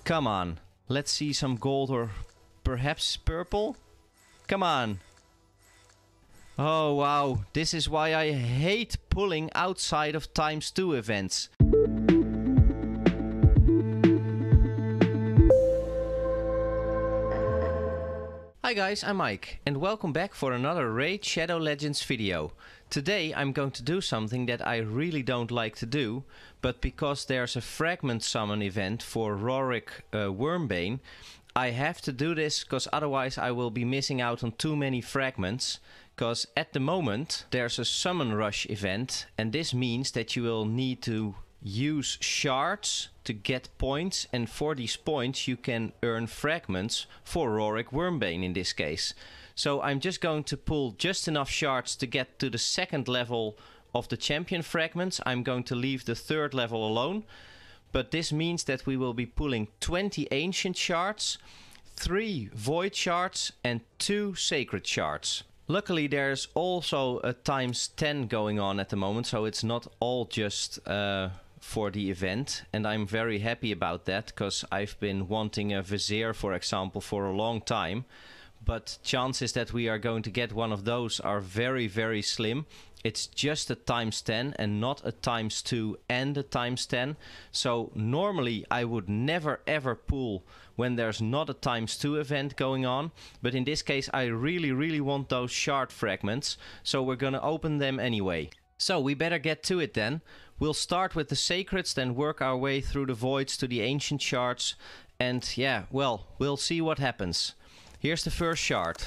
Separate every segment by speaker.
Speaker 1: Come on. Let's see some gold or perhaps purple. Come on. Oh wow, this is why I hate pulling outside of ×2 events. Hi guys, I'm Mike and welcome back for another Raid Shadow Legends video. Today I'm going to do something that I really don't like to do, but because there's a fragment summon event for Roric Wyrmbane, I have to do this because otherwise I will be missing out on too many fragments. Because at the moment there's a summon rush event and this means that you will need to use shards to get points, and for these points you can earn fragments for Roric Wyrmbane in this case. So I'm just going to pull just enough shards to get to the second level of the champion fragments. I'm going to leave the third level alone, but this means that we will be pulling 20 Ancient Shards, 3 Void Shards and 2 Sacred Shards. Luckily there's also a ×10 going on at the moment, so it's not all just for the event, and I'm very happy about that because I've been wanting a Vizier, for example, for a long time, but chances that we are going to get one of those are very, very slim. It's just a ×10 and not a ×2 and a ×10. So normally I would never ever pull when there's not a ×2 event going on, but in this case I really want those shard fragments, so we're gonna open them anyway. So we better get to it then. We'll start with the Sacreds, then work our way through the Voids to the Ancient Shards, and yeah, well, we'll see what happens. Here's the first shard.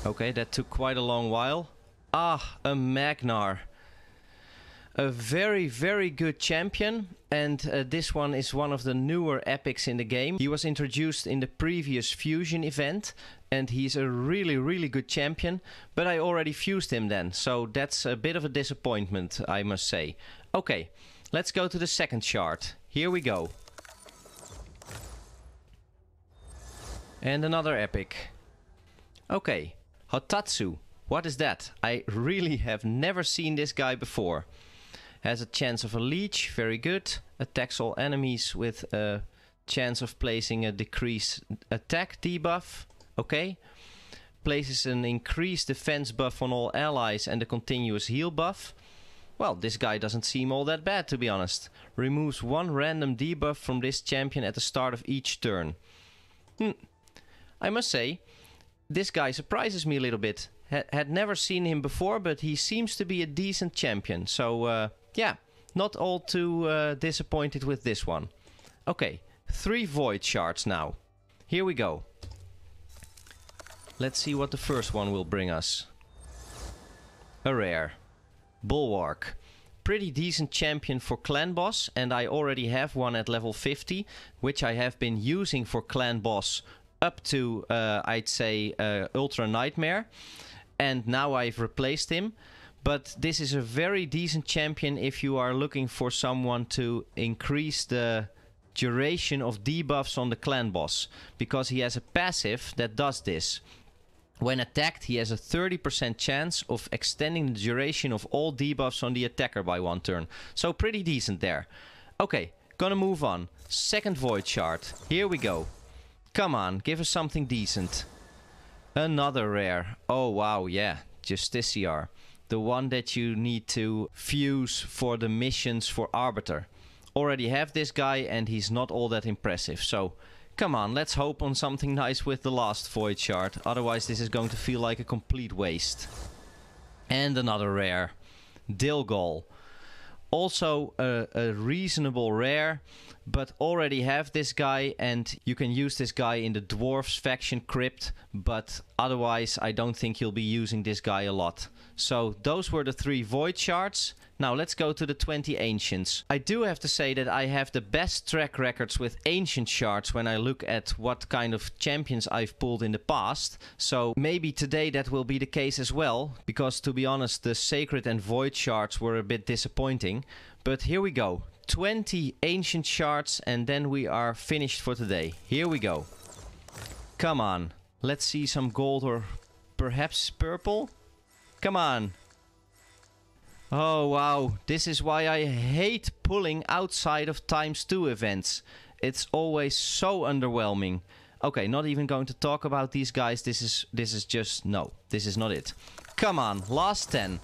Speaker 1: Okay, that took quite a long while. Ah, a Magnar. A very good champion, and this one is one of the newer epics in the game. He was introduced in the previous fusion event and he's a really good champion, but I already fused him then, so that's a bit of a disappointment, I must say. Okay, let's go to the second shard. Here we go. And another epic. Okay, Hotatsu. What is that? I really have never seen this guy before. Has a chance of a leech, very good. Attacks all enemies with a chance of placing a decreased attack debuff. Okay. Places an increased defense buff on all allies and a continuous heal buff. Well, this guy doesn't seem all that bad, to be honest. Removes one random debuff from this champion at the start of each turn. I must say, this guy surprises me a little bit. Had never seen him before, but he seems to be a decent champion. So, yeah, not all too disappointed with this one. Okay, 3 Void Shards now. Here we go. Let's see what the first one will bring us. A rare. Bulwark. Pretty decent champion for clan boss, and I already have one at level 50, which I have been using for clan boss up to, I'd say, Ultra Nightmare. And now I've replaced him. But this is a very decent champion if you are looking for someone to increase the duration of debuffs on the clan boss, because he has a passive that does this. When attacked, he has a 30% chance of extending the duration of all debuffs on the attacker by 1 turn. So pretty decent there. Okay, gonna move on. Second Void Shard. Here we go. Come on, give us something decent. Another rare. Oh wow, yeah, Justiciar. The one that you need to fuse for the missions for Arbiter. Already have this guy and he's not all that impressive. So, come on, let's hope on something nice with the last Void Shard. Otherwise this is going to feel like a complete waste. And another rare. Dilgol. Also a reasonable rare, but already have this guy, and you can use this guy in the Dwarves faction crypt, but otherwise I don't think you'll be using this guy a lot. So those were the 3 Void Shards. Now let's go to the 20 Ancients. I do have to say that I have the best track records with Ancient Shards when I look at what kind of champions I've pulled in the past. So maybe today that will be the case as well, because to be honest the Sacred and Void Shards were a bit disappointing. But here we go. 20 Ancient Shards and then we are finished for today. Here we go. Come on. Let's see some gold or perhaps purple. Come on. Oh wow, this is why I hate pulling outside of ×2 events. It's always so underwhelming. Okay, not even going to talk about these guys. This is just... no, this is not it. Come on, last 10.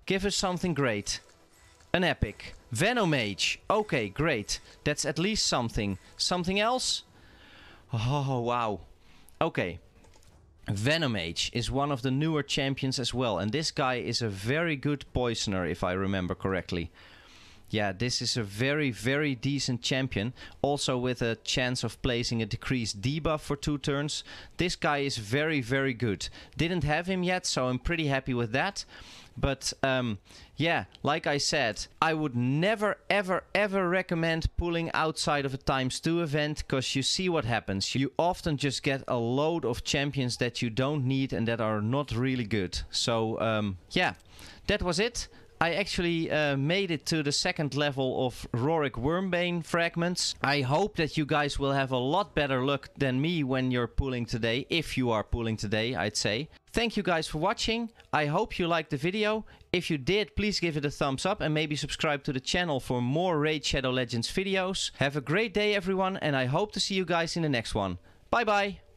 Speaker 1: Give us something great. An epic. Venomage. Okay, great. That's at least something. Something else? Oh, wow. Okay. Venomage is one of the newer champions as well. And this guy is a very good poisoner, if I remember correctly. Yeah, this is a very, very decent champion. Also with a chance of placing a decreased debuff for 2 turns. This guy is very, very good. Didn't have him yet, so I'm pretty happy with that. But, yeah, like I said, I would never, ever, ever recommend pulling outside of a ×2 event, because you see what happens. You often just get a load of champions that you don't need and that are not really good. So, yeah, that was it. I actually made it to the 2nd level of Roric Wyrmbane fragments. I hope that you guys will have a lot better luck than me when you're pulling today. If you are pulling today, I'd say. Thank you guys for watching. I hope you liked the video. If you did, please give it a thumbs up and maybe subscribe to the channel for more Raid Shadow Legends videos. Have a great day everyone, and I hope to see you guys in the next one. Bye bye!